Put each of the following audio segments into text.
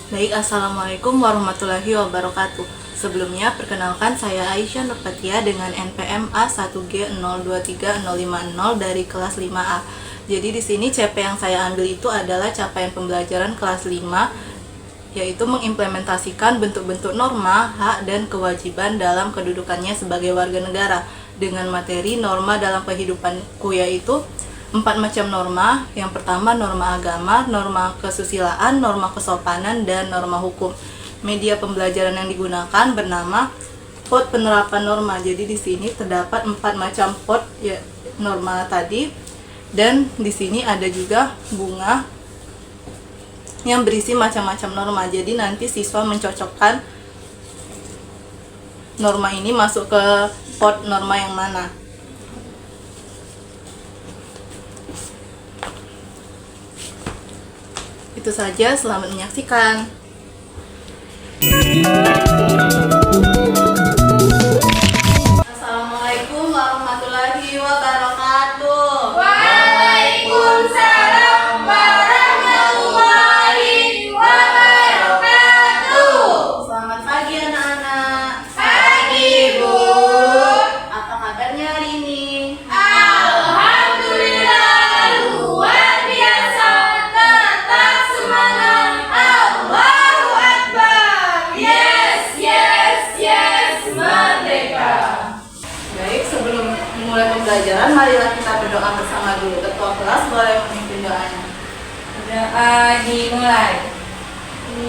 Baik, Assalamualaikum warahmatullahi wabarakatuh. Sebelumnya, perkenalkan saya Aisyah Nurfatia dengan NPM A1G023050 dari kelas 5A. Jadi di sini CP yang saya ambil itu adalah capaian pembelajaran kelas 5, yaitu mengimplementasikan bentuk-bentuk norma, hak, dan kewajiban dalam kedudukannya sebagai warga negara dengan materi norma dalam kehidupanku, yaitu 4 macam norma. Yang pertama norma agama, norma kesusilaan, norma kesopanan, dan norma hukum. Media pembelajaran yang digunakan bernama Pot Penerapan Norma. Jadi di sini terdapat 4 macam pot ya, norma tadi, dan di sini ada juga bunga yang berisi macam-macam norma. Jadi nanti siswa mencocokkan norma ini masuk ke pot norma yang mana. Itu saja, selamat menyaksikan. Assalamualaikum warahmatullahi wabarakatuh. Waalaikumsalam warahmatullahi wabarakatuh. Selamat pagi anak-anak. Pagi, Bu. Apa kabarnya hari ini? Alhamdulillah, luar biasa. Tetap semangat. Allahu Akbar. Yes, yes, yes, merdeka. Baik, sebelum memulai pembelajaran, marilah kita berdoa bersama dulu. Ketua kelas boleh memimpin doanya. Doa dimulai.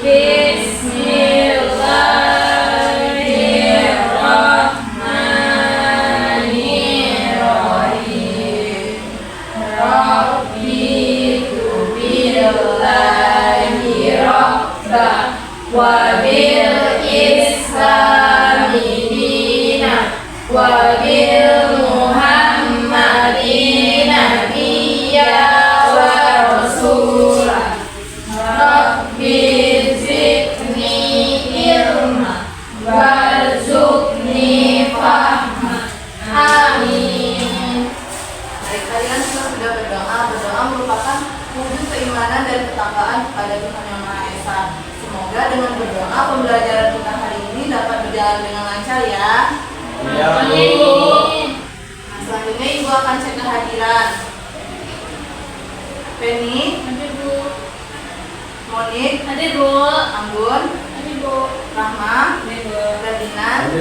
Bismillahirrahmanirrahim. Rabbitu billahi rabba wa bil islami dina wa bil muhammadin nabiyya wa rasulah. Rabbi zidni ilma warzuqni fahma. Amin. Baik, kalian semua sudah berdoa. Berdoa merupakan wujud keimanan dan ketakwaan kepada Tuhan Yang Maha Esa. Semoga dengan berdoa pembelajaran kita hari ini dapat berjalan dengan lancar ya. Amin. Nah, selanjutnya Ibu akan cek kehadiran. Penny, Hadir, Bu. Monik, Hadir, Bu. Anggun, Hadir, Bu. Rahma, Hadir, Bu. Ferdinand.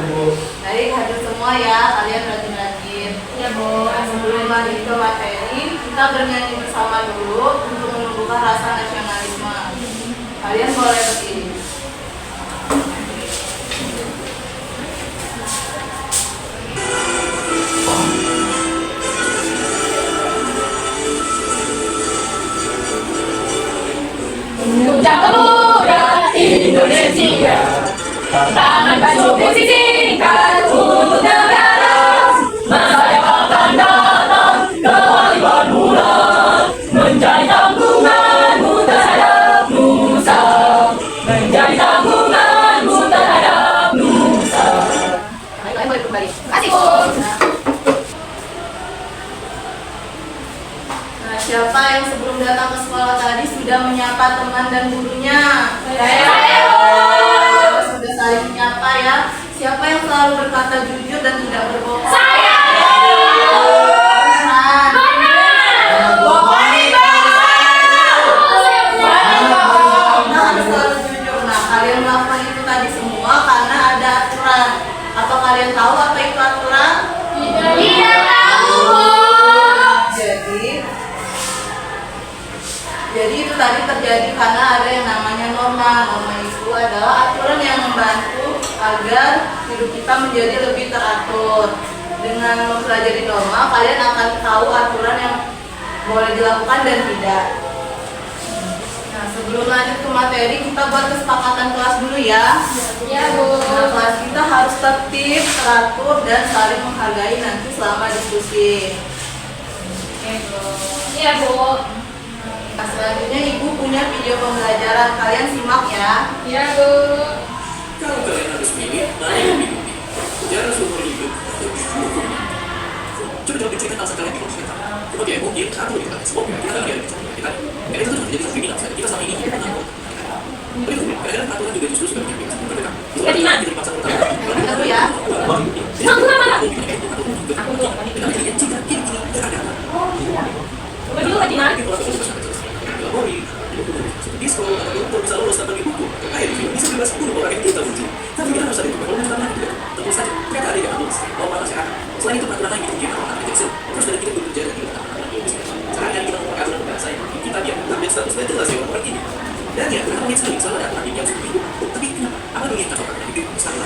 Baik, hadir semua ya. Kalian rajin-rajin. Ya, Bu. Sebelum lanjut ke materi, kita bernyanyi bersama dulu untuk menumbuhkan rasa nasionalisme. Kalian boleh berdiri. Ucap pemuda Indonesia, tangan baju besi singkat untuk negara. Masa yang akan datang kewajiban bulan menjadi tanggunganmu terhadap nusa, menjadi tanggunganmu terhadap nusa. Ayo, boleh kembali. Kasih, Bu. Nah, siapa yang sebelum datang ke sekolah tadi sudah menyapa teman dan gurunya? Saya, Bu. Sudah saling menyapa ya. Siapa yang selalu berkata jujur dan tidak berbohong? Saya. Benar. Kita harus selalu jujur. Nah, kalian melakukan itu tadi semua karena ada aturan. Apa kalian tahu apa itu aturan? Tidak tahu, Bu. Jadi itu tadi terjadi karena ada yang namanya norma. Norma itu adalah aturan yang membantu agar hidup kita menjadi lebih teratur. Dengan mempelajari norma, kalian akan tahu aturan yang boleh dilakukan dan tidak. Nah, sebelum lanjut ke materi, kita buat kesepakatan kelas dulu ya. Ya, Bu. Nah, kelas kita harus tertib, teratur, dan saling menghargai nanti selama diskusi. Iya, Bu. Nah, selanjutnya Ibu punya video pembelajaran, kalian simak ya. Iya, Bu. Kalau kalian harus milih, mana yang lebih penting? Sejarah seumur hidup atau hukum? Coba jawab dengan alasan kalian di kolom komentar. Sebagai mungkin satu kita, semoga kita ada di kita. Karena itu terjadi satu kriminal saja. Kita sama ini kita tahu. Berikutnya, kadang-kadang aturan juga justru sudah bikin bebas merdeka. Kita dipaksa bertanggung Dulu ya. Diskon atau untuk bisa lolos tanpa dihukum. Kayak di bisa bebas bunuh orang yang kita benci. Tapi kita harus ada juga kalau misalnya tidak. Tentu saja mereka ada yang aman. Mau panas ya. Selain itu peraturan lain itu gimana? Terus dari kita bekerja dan kita caranya kita memakai aturan bahasa yang kita diam. Tapi statusnya jelas ya orang ini. Dan ya, kita mungkin sering salah ada aturan yang seperti itu. Tapi kenapa? Apa dulu yang katakan itu? Misalnya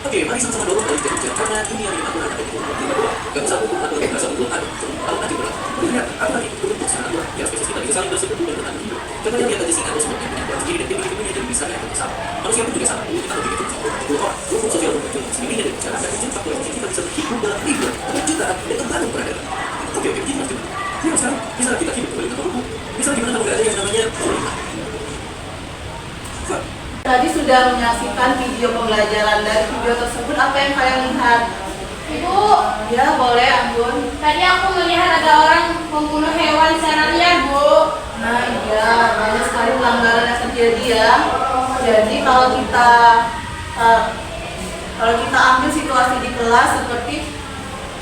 oke, mari sama-sama dorong dari kerja karena ini yang aturan ada di dalam kita bahwa gak usah hukum atau gak usah hukum ada kalau nanti berat lihat apa itu untuk sangat berat ya spesies kita bisa saling bersekutu dan bertahan hidup contohnya lihat aja singa sebab yang punya diri dan dia jadi bisa yang sama manusia pun juga sama kita begitu dua orang hukum sosial muncul sendirinya dan bicara dan izin faktor yang kita bisa hidup dalam ribuan jutaan dan tergantung peradaban oke jadi mas ya sekarang bisa kita hidup kembali tanpa hukum bisa gimana kalau gak ada yang namanya pemerintah. Tadi sudah menyaksikan video pembelajaran. Dari video tersebut apa yang kalian lihat? Ibu, Ya boleh Anggun. tadi aku melihat ada orang membunuh hewan secara liar, Bu. Nah iya, banyak sekali pelanggaran yang terjadi ya. Jadi kalau kita ambil situasi di kelas seperti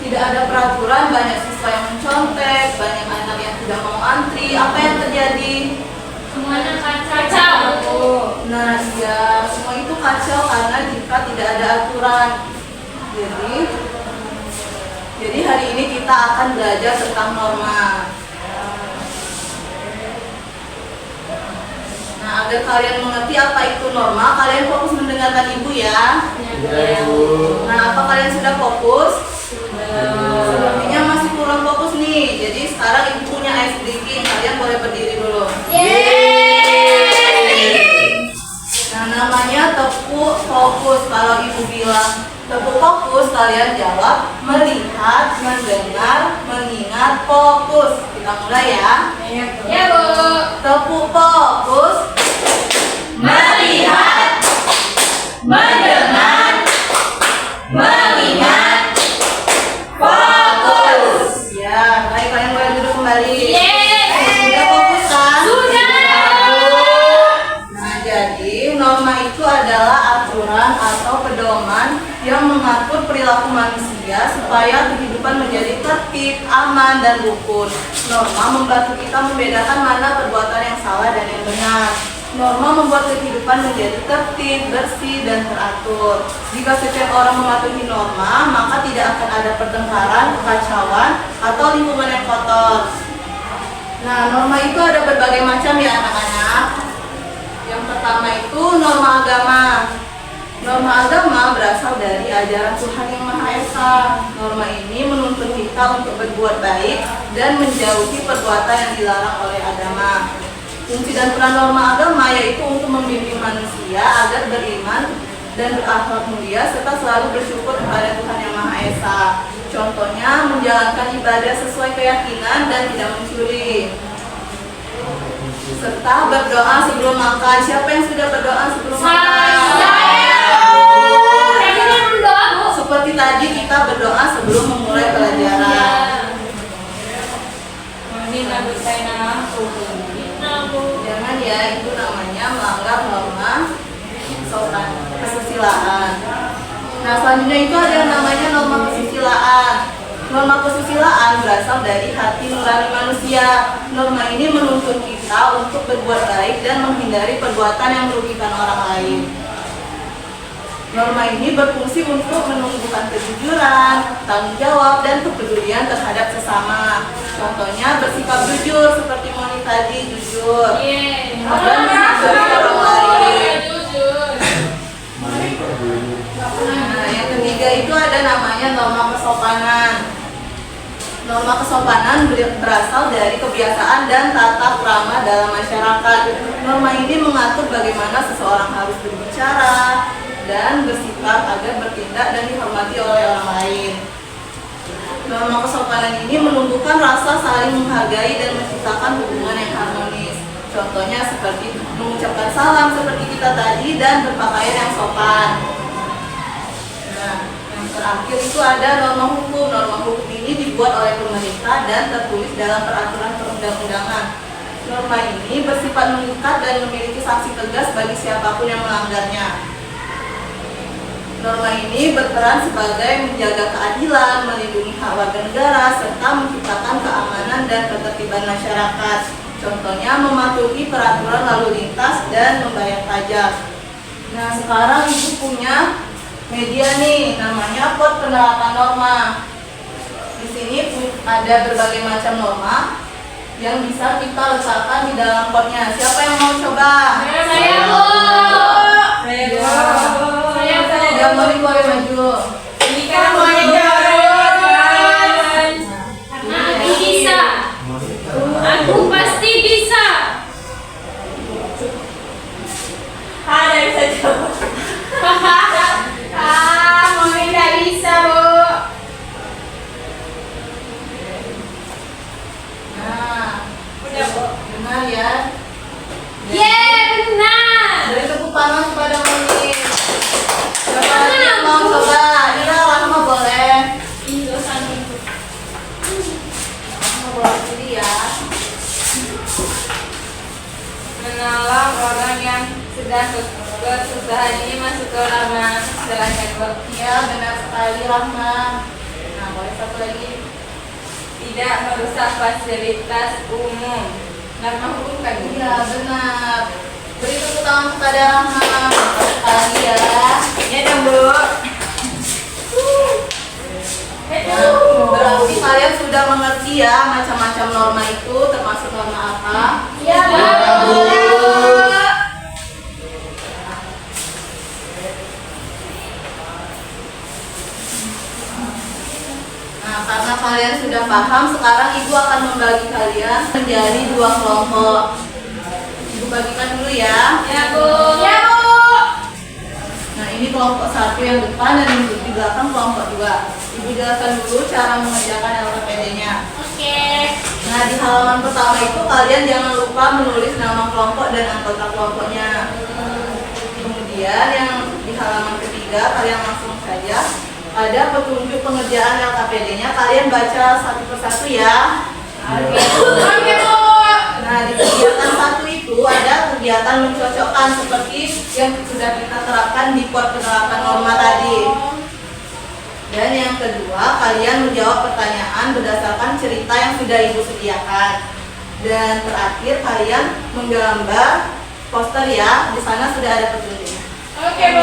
tidak ada peraturan, banyak siswa yang mencontek, banyak anak yang tidak mau antri, apa yang terjadi? Semuanya kacau, Bu. Nah iya, semua itu kacau karena jika tidak ada aturan. Jadi hari ini kita akan belajar tentang norma. Nah, agar kalian mengerti apa itu norma, kalian fokus mendengarkan ibu ya. Nah, apa kalian sudah fokus? Sepertinya masih kurang fokus nih. Jadi sekarang ibu punya ice breaking, kalian boleh berdiri dulu. Nah, namanya tepuk fokus. Kalau ibu bilang tepuk fokus, kalian jawab melihat, mendengar, mengingat, fokus. Kita mulai ya. Ya, Bu. Tepuk fokus. Melihat, mendengar, mengingat, fokus. Ya, baik, kalian boleh duduk kembali. Sudah fokus kan? Sudah. Nah, jadi norma itu adalah aturan atau pedoman yang mengatur perilaku manusia supaya kehidupan menjadi tertib, aman, dan rukun. Norma membantu kita membedakan mana perbuatan yang salah dan yang benar. Norma membuat kehidupan menjadi tertib, bersih, dan teratur. Jika setiap orang mematuhi norma, maka tidak akan ada pertengkaran, kekacauan, atau lingkungan yang kotor. Nah, norma itu ada berbagai macam ya anak-anak. Yang pertama itu norma agama. Norma agama berasal dari ajaran Tuhan Yang Maha Esa. Norma ini menuntun kita untuk berbuat baik dan menjauhi perbuatan yang dilarang oleh agama. Fungsi dan peran norma agama yaitu untuk membimbing manusia agar beriman dan berakhlak mulia serta selalu bersyukur kepada Tuhan Yang Maha Esa. Contohnya menjalankan ibadah sesuai keyakinan dan tidak mencuri. Serta berdoa sebelum makan. Siapa yang sudah berdoa sebelum makan? Saya berdoa, Bu. Seperti tadi kita berdoa sebelum memulai pelajaran. Ini lagu saya Jangan ya, itu namanya melanggar norma sopan kesusilaan. Nah, selanjutnya itu ada yang namanya norma kesusilaan. Norma kesusilaan berasal dari hati nurani manusia. Norma ini menuntun kita untuk berbuat baik dan menghindari perbuatan yang merugikan orang lain. Norma ini berfungsi untuk menumbuhkan kejujuran, tanggung jawab, dan kepedulian terhadap sesama. Contohnya bersikap jujur seperti Moni tadi, jujur. Dan menghargai orang lain. Nah, yang ketiga itu ada namanya norma kesopanan. Norma kesopanan berasal dari kebiasaan dan tata krama dalam masyarakat. Norma ini mengatur bagaimana seseorang harus berbicara dan bersikap agar bertindak dan dihormati oleh orang lain. Norma kesopanan ini menumbuhkan rasa saling menghargai dan menciptakan hubungan yang harmonis. Contohnya seperti mengucapkan salam seperti kita tadi dan berpakaian yang sopan. Nah, yang terakhir itu ada norma hukum. Norma hukum ini dibuat oleh pemerintah dan tertulis dalam peraturan perundang-undangan. Norma ini bersifat mengikat dan memiliki sanksi tegas bagi siapapun yang melanggarnya. Norma ini berperan sebagai menjaga keadilan, melindungi hak warga negara, serta menciptakan keamanan dan ketertiban masyarakat. Contohnya mematuhi peraturan lalu lintas dan membayar pajak. Nah, sekarang Ibu punya media nih, namanya pot penerapan norma. Di sini ada berbagai macam norma yang bisa kita letakkan di dalam potnya. Siapa yang mau coba? Saya, Bu. Saya, Bu. Saya, Bu. Yang boleh maju. Ini kan semuanya jalan. Karena aku bisa. Aku pasti bisa. Ada bisa coba. Mungkin nggak bisa, Bu. Nah, udah Bu. Benar ya. Benar. Beri tepuk tangan kepada Munin. Siapa lagi yang mau coba? Ira, Rahma boleh. Rahma boleh sendiri ya. Menolong orang yang sedang kesusahan ini masuk ke Rahma. Silahkan, Bu. Iya, benar sekali Rahma. Nah, boleh satu lagi. Tidak merusak fasilitas umum. Norma hukum kan, Bu? Iya, benar. Beri tepuk tangan kepada Rahma. Satu kali ya. Iya dong, Bu. Nah, berarti kalian sudah mengerti ya macam-macam norma itu, termasuk norma apa? Iya, Bu. Nah, karena kalian sudah paham, sekarang Ibu akan membagi kalian menjadi 2 kelompok. Ibu bagikan dulu ya. Ya, Bu. Ya, Bu. Nah, ini kelompok 1 yang depan dan yang di belakang kelompok 2. Ibu jelaskan dulu cara mengerjakan LKPD-nya. Oke. Nah, di halaman pertama itu kalian jangan lupa menulis nama kelompok dan anggota kelompoknya. Kemudian yang di halaman ketiga kalian langsung saja ada petunjuk pengerjaan LKPD-nya. Kalian baca satu persatu ya. Oke, Bu. Nah, di kegiatan 1 itu ada kegiatan mencocokkan seperti yang sudah kita terapkan di pot penerapan norma tadi. Dan yang kedua, kalian menjawab pertanyaan berdasarkan cerita yang sudah Ibu sediakan. Dan terakhir, kalian menggambar poster ya. Di sana sudah ada petunjuknya. Oke, Bu.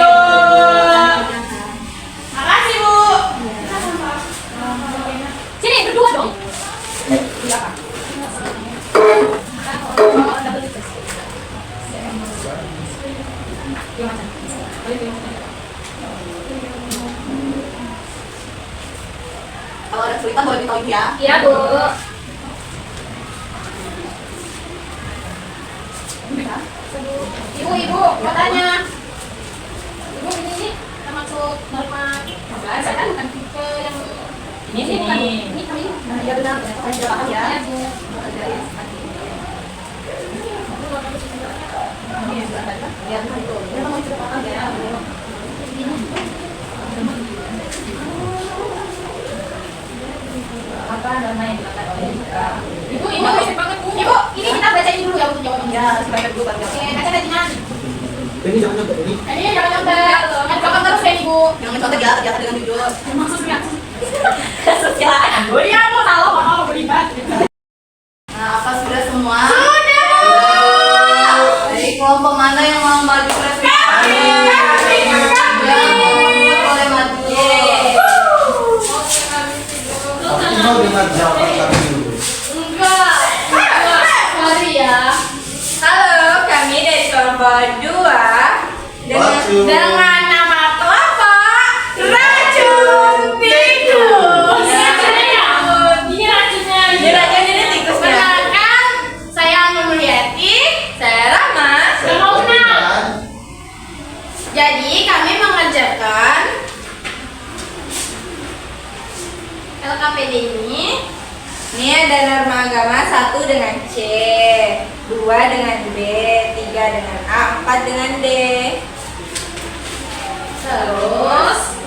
Makasih, Bu. Sini, berdua dong. Kalau ada kesulitan boleh ditahu ya. Iya, Bu. Ibu, mau tanya. Ibu, ini termasuk norma. Saya kan bukan tipe yang ini bukan. Ini kami. Nah, iya benar. Saya jelaskan ya. Iya, Bu. Lihat itu. Dia mau ceritakan ya. Apa norma yang dilakukan oleh Ibu, ini berisik banget, Bu. Ibu, ini kita bacain dulu ya untuk jawabannya. Ya, harus baca dulu kan. Oke, baca gajinya. Ini jangan nyontek ini. Ini jangan nyontek. Yang belakang terus ya, Ibu. Jangan mencontek ya, kerjakan dengan jujur. Maksudnya. Silakan. Iya, aku salah, mau berlibat. Nah, apa sudah semua? Sudah. Dari kelompok mana yang mau maju presentasi? Yang boleh maju. Tapi mau dengar jawaban kami dulu. Enggak. Sorry ya. Halo, kami dari kelompok 2 Racun. dengan nama kelompok Racun Tikus. Ini racunnya. Ini racun, ini tikusnya. Perkenalkan, saya Anu Mulyati. Saya Rama. Saya Mauna. Jadi kami mengerjakan LKPD ini. Ini ada norma agama 1 dengan C, 2 dengan B, 3 dengan A, 4 dengan D. Terus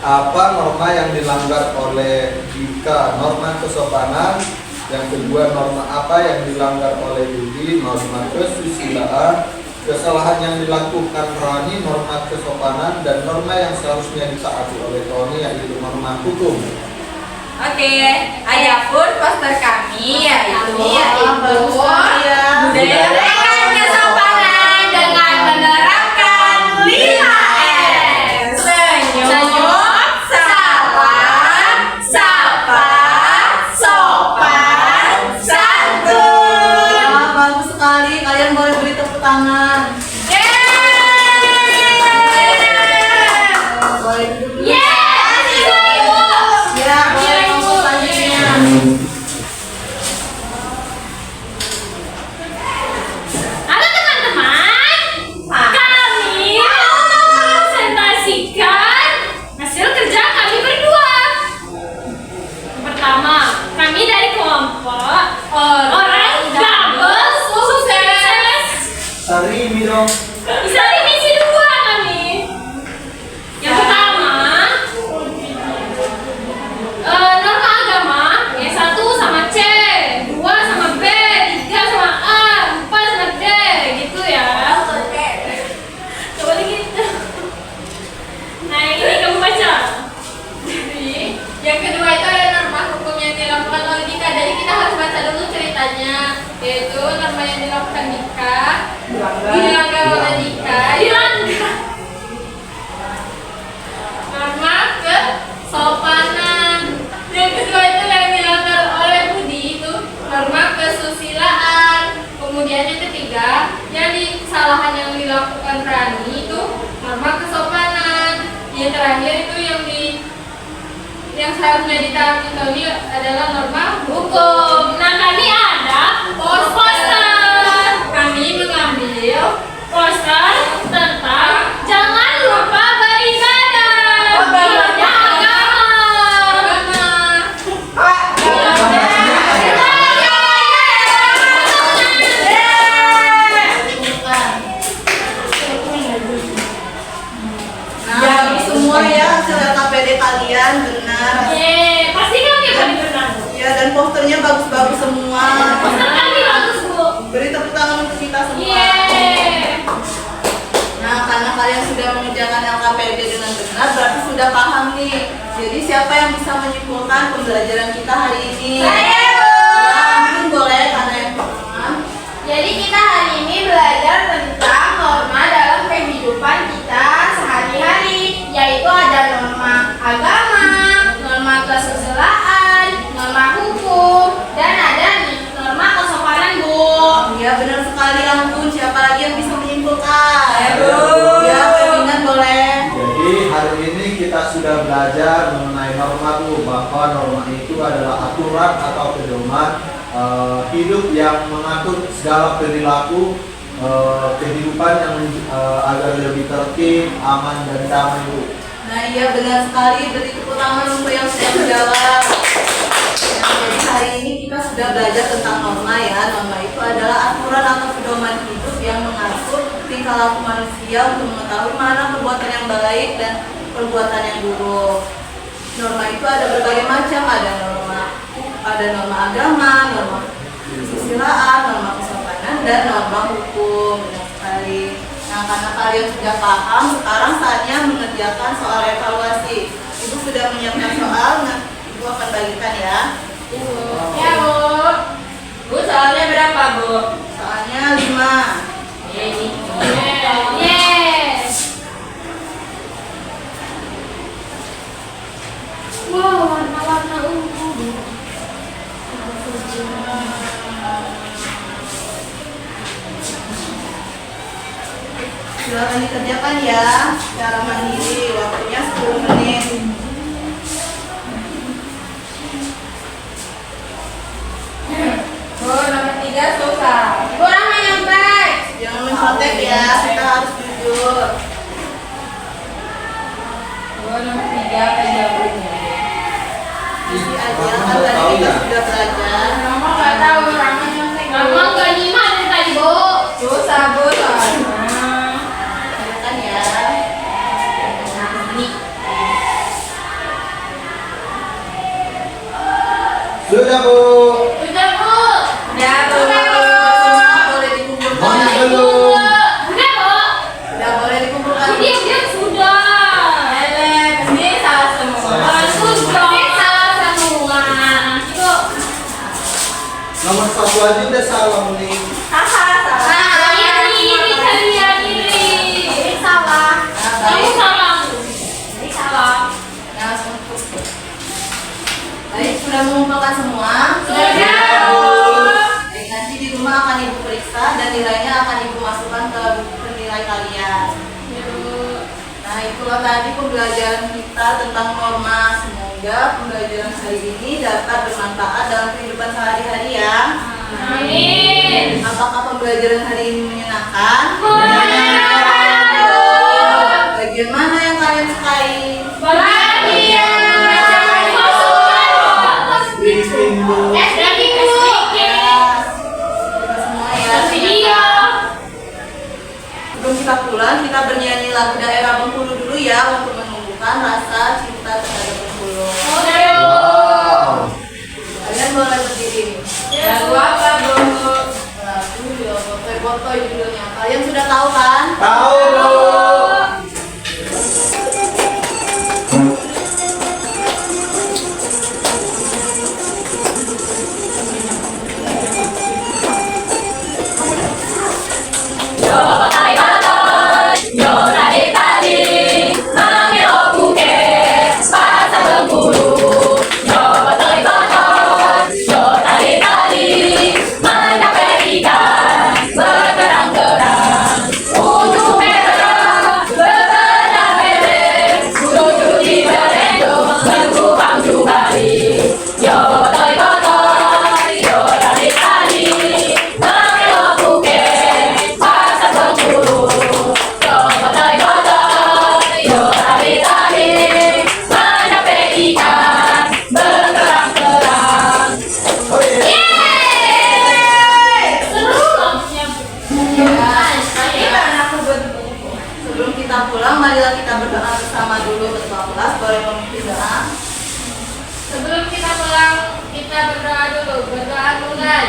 apa norma yang dilanggar oleh Dika? Norma kesopanan. Yang kedua, norma apa yang dilanggar oleh Budi? Norma kesusilaan. Kesalahan yang dilakukan Rani, norma kesopanan. Dan norma yang seharusnya ditaati oleh Tony, yaitu norma hukum. Oke, adapun poster kami yaitu budaya kesopanan dengan menerapkan 5S. Senyum, salam, sapa, sopan, santun. Wah, bagus sekali. Kalian boleh beri tepuk tangan. Boleh duduk dulu. Ya, boleh ngomong selanjutnya. Halo teman-teman, kami mau mempresentasikan hasil kerja kami berdua. Yang pertama, kami dari kelompok orang double sukses. Sari ini dong. Bisa divisi 2 kami. Yang pertama, norma agama, yang 1 sama C, 2 sama B, 3 sama A, 4 sama D, gitu ya. Coba gitu. Nah, yang ini kamu baca. Jadi, Yang kedua itu ada norma hukum yang dilakukan oleh Dika. Jadi kita harus baca dulu ceritanya, yaitu norma yang dilakukan Dika, dilanggar oleh Dika. Norma kesopanan. Yang kedua itu yang dilanggar oleh Budi, itu norma kesusilaan. Kemudian yang ketiga, kesalahan yang dilakukan Rani itu norma kesopanan. Yang terakhir itu yang seharusnya ditaati Tony adalah norma hukum. nah kami ada poster. Kami mengambil Poster tentang jangan lupa beribadah. Bilangnya agama. Nah, bagus semua ya hasil LKPD kalian, benar. Pasti kami kami benar. Ya, dan posternya bagus-bagus semua. Poster kami bagus, Bu. Beri tepuk tangan untuk kita semua. Yeay. Nah, karena kalian sudah mengerjakan LKPD dengan benar, berarti sudah paham nih. Jadi siapa yang bisa menyimpulkan pembelajaran kita hari ini? Saya, Bu. Nah, mungkin boleh karena yang pertama. Jadi kita hari ini belajar tentang norma dalam kehidupan kita sehari-hari, yaitu ada norma agama, norma kesusilaan, norma hukum, dan ada nih norma kesopanan, Bu. Ya, benar sekali Ampun. Siapa lagi yang bisa menyimpulkan? Saya, Bu. Ya, Ferdinand boleh. Jadi hari ini kita sudah belajar mengenai norma tuh, bahwa norma itu adalah aturan atau pedoman hidup yang mengatur segala perilaku kehidupan yang agar lebih tertib, aman dan damai, Bu. Nah, iya benar sekali. Beri tepuk tangan untuk yang sudah menjawab. Nah, jadi hari ini kita sudah belajar tentang norma ya. Norma itu adalah aturan atau pedoman hidup yang mengatur tingkah laku manusia untuk mengetahui mana perbuatan yang baik dan perbuatan yang buruk. Norma itu ada berbagai macam, ada norma agama, norma kesusilaan, norma kesopanan, dan norma hukum. Benar sekali. Nah, karena kalian sudah paham, sekarang saatnya mengerjakan soal evaluasi. Ibu sudah menyiapkan soal, nah Ibu akan bagikan ya. Ya, Bu. Bu, soalnya berapa, Bu? Soalnya 5. Yes. Wow, warna-warna ungu. Silakan dikerjakan ya, secara mandiri. Waktunya 10 menit. Bu, nomor 3 susah. Bu, Rahma nyontek. Jangan mencontek ya, kita harus jujur. Bu, nomor 3 apa jawabannya? Isi aja, kan tadi kita sudah belajar. Rahma nggak tahu, Rahma nyontek. Mama nggak nyimak dari tadi, Bu. Susah, Bu, soalnya. Silakan ya. Nah, ini. aja udah salam nih. Ini kalian ini salah. Kamu salah. Ini salah. Nah, baik, sudah mengumpulkan semua? Baik, nanti di rumah akan Ibu periksa dan nilainya akan Ibu masukkan ke buku penilai kalian. Nah, itulah tadi pembelajaran kita tentang norma. Semoga pembelajaran hari ini dapat bermanfaat dalam kehidupan sehari-hari ya. Amin. Apakah pembelajaran hari ini menyenangkan? Bagian mana yang kalian sukai? Minggu. Sebelum kita pulang, kita bernyanyi lagu daerah Bengkulu dulu ya untuk menumbuhkan rasa cinta terhadap Bengkulu. Wow. Kalian boleh berdiri. Lagu apa, Bu? Lagu ya, Botoy judulnya. Kalian sudah tahu kan? Tahu Bu. Sebelum kita pulang, marilah kita berdoa bersama dulu ketua kelas. Boleh memimpin doa. Sebelum kita pulang, kita berdoa dulu. Berdoa mulai.